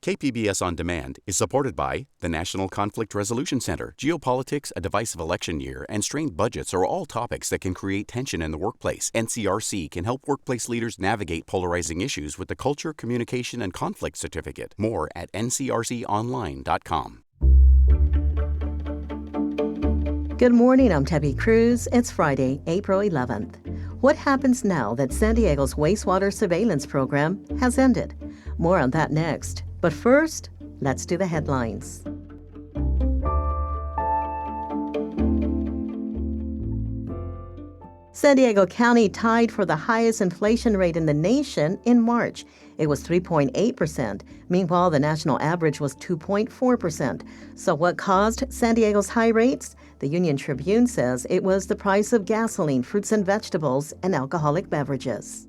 KPBS On Demand is supported by the National Conflict Resolution Center. Geopolitics, a divisive election year, and strained budgets are all topics that can create tension in the workplace. NCRC can help workplace leaders navigate polarizing issues with the Culture, Communication, and Conflict Certificate. More at ncrconline.com. Good morning, I'm Debbie Cruz. It's Friday, April 11th. What happens now that San Diego's wastewater surveillance program has ended? More on that next. But first, let's do the headlines. San Diego County tied for the highest inflation rate in the nation in March. It was 3.8%. Meanwhile, the national average was 2.4%. So what caused San Diego's high rates? The Union Tribune says it was the price of gasoline, fruits and vegetables, and alcoholic beverages.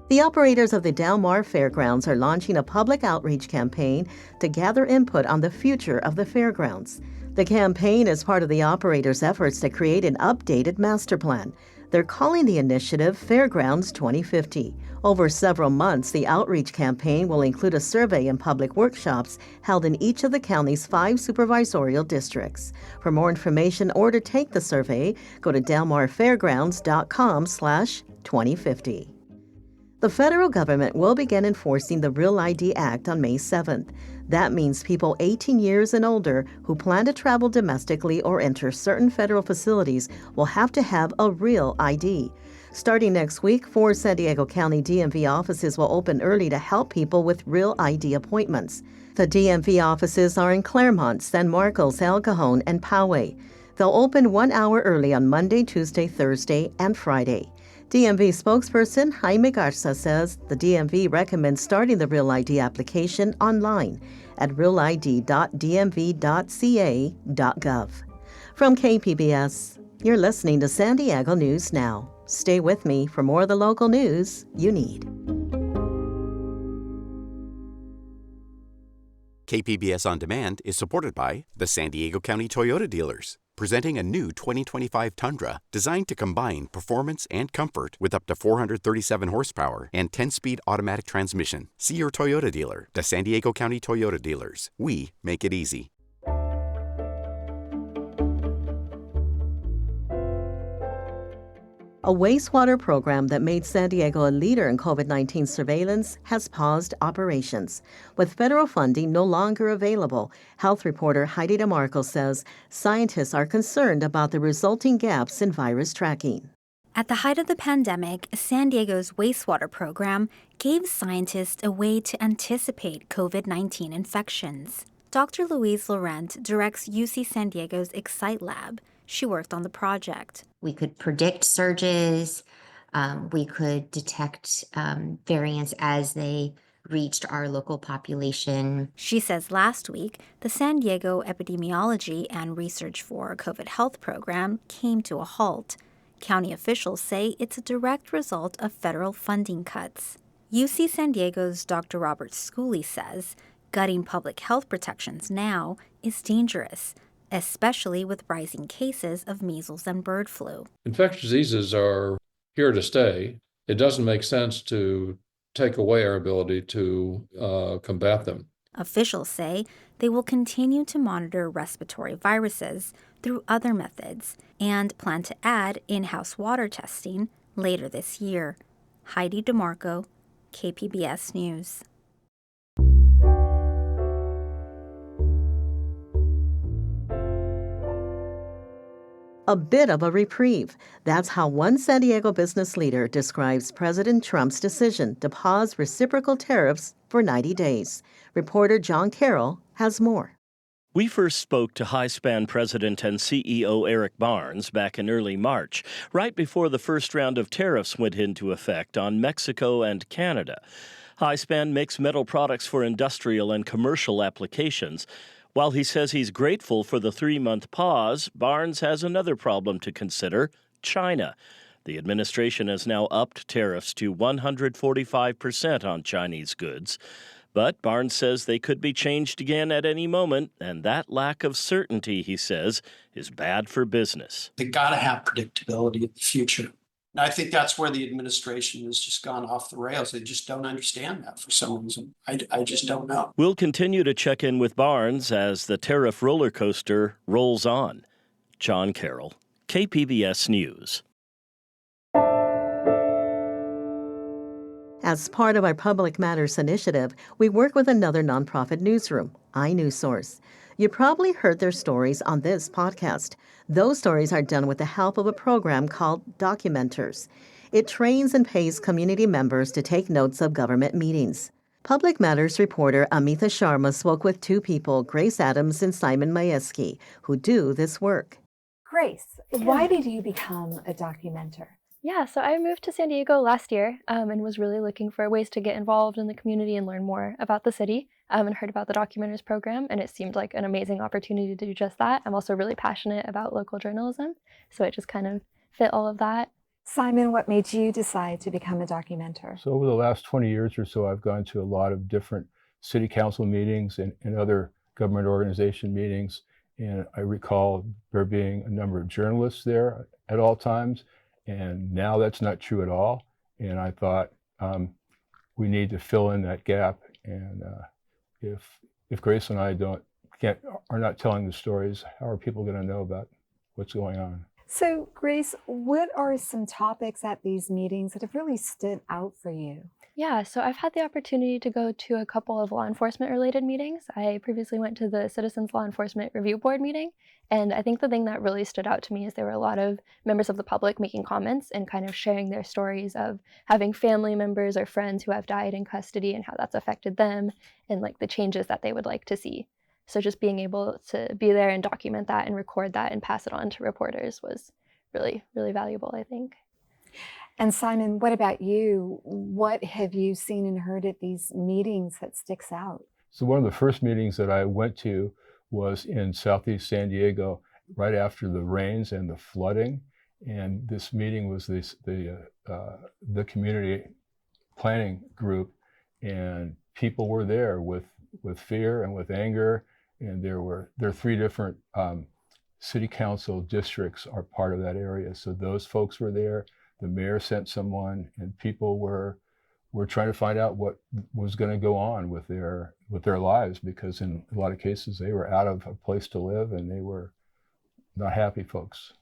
The operators of the Del Mar Fairgrounds are launching a public outreach campaign to gather input on the future of the fairgrounds. The campaign is part of the operators' efforts to create an updated master plan. They're calling the initiative Fairgrounds 2050. Over several months, the outreach campaign will include a survey and public workshops held in each of the county's 5 supervisorial districts. For more information or to take the survey, go to delmarfairgrounds.com/2050. The federal government will begin enforcing the Real ID Act on May 7th. That means people 18 years and older who plan to travel domestically or enter certain federal facilities will have to have a real ID. Starting next week, 4 San Diego County DMV offices will open early to help people with Real ID appointments. The DMV offices are in Claremont, San Marcos, El Cajon, and Poway. They'll open 1 hour early on Monday, Tuesday, Thursday, and Friday. DMV spokesperson Jaime Garza says the DMV recommends starting the Real ID application online at realid.dmv.ca.gov. From KPBS, you're listening to San Diego News Now. Stay with me for more of the local news you need. KPBS On Demand is supported by the San Diego County Toyota dealers, presenting a new 2025 Tundra designed to combine performance and comfort with up to 437 horsepower and 10-speed automatic transmission. See your Toyota dealer. The San Diego County Toyota dealers. We make it easy. A wastewater program that made San Diego a leader in COVID-19 surveillance has paused operations. With federal funding no longer available, health reporter Heidi DeMarco says scientists are concerned about the resulting gaps in virus tracking. At the height of the pandemic, San Diego's wastewater program gave scientists a way to anticipate COVID-19 infections. Dr. Louise Laurent directs UC San Diego's Excite Lab. She worked on the project. We could predict surges. We could detect variants as they reached our local population. She says last week, the San Diego Epidemiology and Research for COVID Health program came to a halt. County officials say it's a direct result of federal funding cuts. UC San Diego's Dr. Robert Schooley says gutting public health protections now is dangerous, especially with rising cases of measles and bird flu. Infectious diseases are here to stay. It doesn't make sense to take away our ability to combat them. Officials say they will continue to monitor respiratory viruses through other methods and plan to add in-house water testing later this year. Heidi DeMarco, KPBS News. A bit of a reprieve. That's how one San Diego business leader describes President Trump's decision to pause reciprocal tariffs for 90 days. Reporter John Carroll has more. We first spoke to Highspan President and CEO Eric Barnes back in early March, right before the first round of tariffs went into effect on Mexico and Canada. Highspan makes metal products for industrial and commercial applications. While he says he's grateful for the 3-month pause, Barnes has another problem to consider: China. The administration has now upped tariffs to 145% on Chinese goods. But Barnes says they could be changed again at any moment, and that lack of certainty, he says, is bad for business. They got to have predictability of the future. And I think that's where the administration has just gone off the rails. They just don't understand that for some reason. I just don't know. We'll continue to check in with Barnes as the tariff roller coaster rolls on. John Carroll, KPBS News. As part of our Public Matters initiative, we work with another nonprofit newsroom, iNewsSource. You probably heard their stories on this podcast. Those stories are done with the help of a program called Documenters. It trains and pays community members to take notes of government meetings. Public Matters reporter Amitha Sharma spoke with two people, Grace Adams and Simon Majewski, who do this work. Grace, why did you become a documenter? Yeah, so I moved to San Diego last year and was really looking for ways to get involved in the community and learn more about the city, and heard about the Documenters program, and it seemed like an amazing opportunity to do just that. I'm also really passionate about local journalism, so it just kind of fit all of that. Simon, what made you decide to become a documenter? So over the last 20 years or so, I've gone to a lot of different city council meetings and other government organization meetings, and I recall there being a number of journalists there at all times. And now that's not true at all. And I thought we need to fill in that gap. And if Grace and I are not telling the stories, how are people going to know about what's going on? So, Grace, what are some topics at these meetings that have really stood out for you? Yeah, so I've had the opportunity to go to a couple of law enforcement related meetings. I previously went to the Citizens Law Enforcement Review Board meeting, and I think the thing that really stood out to me is there were a lot of members of the public making comments and kind of sharing their stories of having family members or friends who have died in custody and how that's affected them and like the changes that they would like to see. So just being able to be there and document that and record that and pass it on to reporters was really, really valuable, I think. And Simon, what about you? What have you seen and heard at these meetings that sticks out? So one of the first meetings that I went to was in Southeast San Diego right after the rains and the flooding. And this meeting was the community planning group, and people were there with fear and with anger. And there are 3 different city council districts are part of that area. So those folks were there. The mayor sent someone, and people were trying to find out what was going to go on with their lives, because in a lot of cases they were out of a place to live and they were not happy folks.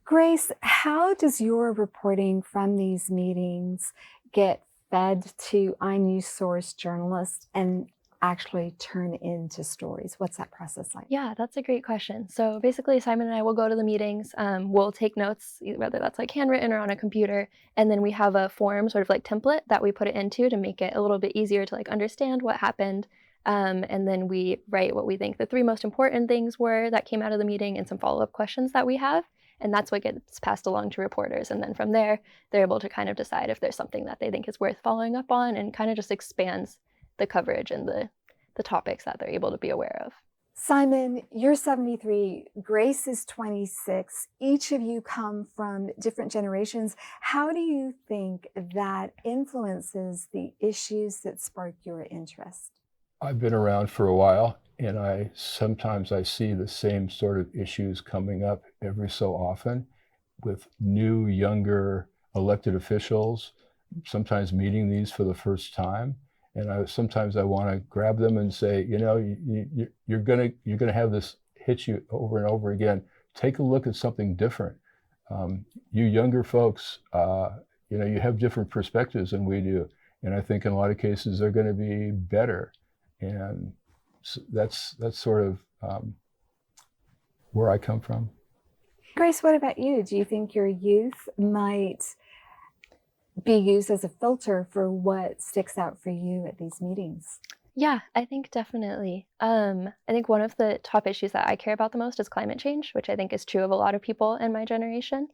Grace, how does your reporting from these meetings get fed to iNewsSource journalists and actually turn into stories? What's that process like? Yeah, that's a great question. So basically, Simon and I will go to the meetings. We'll take notes, whether that's like handwritten or on a computer, and then we have a form, sort of like template, that we put it into to make it a little bit easier to like understand what happened. And then we write what we think the 3 most important things were that came out of the meeting and some follow-up questions that we have. And that's what gets passed along to reporters. And then from there, they're able to kind of decide if there's something that they think is worth following up on, and kind of just expands the coverage and the topics that they're able to be aware of. Simon, you're 73, Grace is 26. Each of you come from different generations. How do you think that influences the issues that spark your interest? I've been around for a while, and sometimes I see the same sort of issues coming up every so often with new, younger elected officials, sometimes meeting these for the first time. And sometimes I want to grab them and say, you're gonna have this hit you over and over again. Take a look at something different. You younger folks, you have different perspectives than we do, and I think in a lot of cases they're going to be better. And that's sort of where I come from. Grace, what about you? Do you think your youth might be used as a filter for what sticks out for you at these meetings? Yeah, I think definitely. I think one of the top issues that I care about the most is climate change, which I think is true of a lot of people in my generation.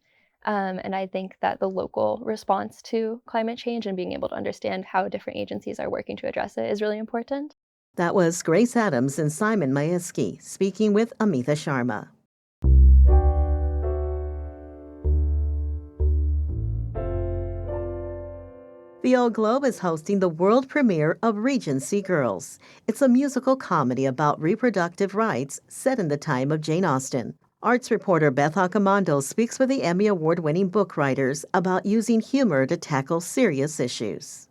And I think that the local response to climate change and being able to understand how different agencies are working to address it is really important. That was Grace Adams and Simon Majewski speaking with Amitha Sharma. The Old Globe is hosting the world premiere of Regency Girls. It's a musical comedy about reproductive rights set in the time of Jane Austen. Arts reporter Beth Accomando speaks with the Emmy Award-winning book writers about using humor to tackle serious issues.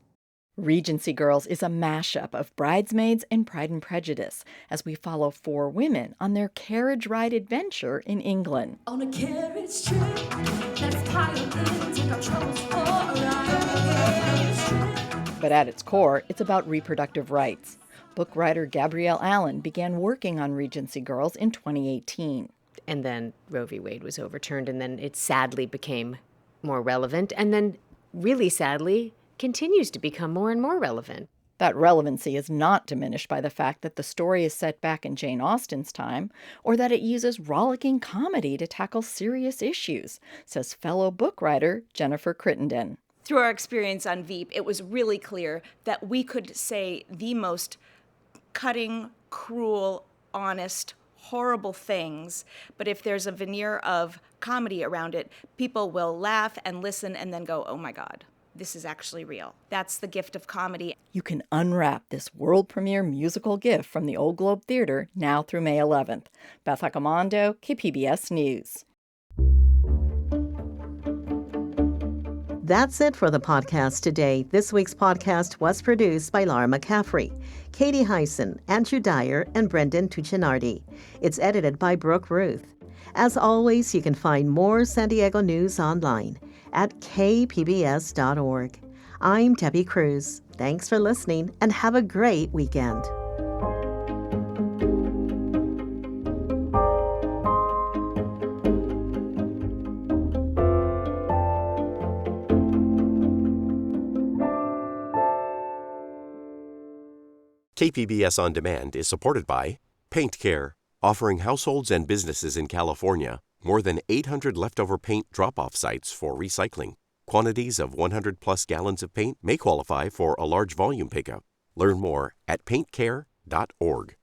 Regency Girls is a mashup of Bridesmaids and Pride and Prejudice as we follow four women on their carriage ride adventure in England. On a carriage trip, let's pile in, take our troubles for a ride. But at its core, it's about reproductive rights. Book writer Gabrielle Allen began working on Regency Girls in 2018. And then Roe v. Wade was overturned, and then it sadly became more relevant, and then really sadly continues to become more and more relevant. That relevancy is not diminished by the fact that the story is set back in Jane Austen's time, or that it uses rollicking comedy to tackle serious issues, says fellow book writer Jennifer Crittenden. Through our experience on Veep, it was really clear that we could say the most cutting, cruel, honest, horrible things, but if there's a veneer of comedy around it, people will laugh and listen and then go, oh my God, this is actually real. That's the gift of comedy. You can unwrap this world premiere musical gift from the Old Globe Theater now through May 11th. Beth Accomando, KPBS News. That's it for the podcast today. This week's podcast was produced by Laura McCaffrey, Katie Hyson, Andrew Dyer, and Brendan Tuccinardi. It's edited by Brooke Ruth. As always, you can find more San Diego news online at kpbs.org. I'm Debbie Cruz. Thanks for listening and have a great weekend. KPBS On Demand is supported by Paint Care, offering households and businesses in California more than 800 leftover paint drop-off sites for recycling. Quantities of 100-plus gallons of paint may qualify for a large volume pickup. Learn more at paintcare.org.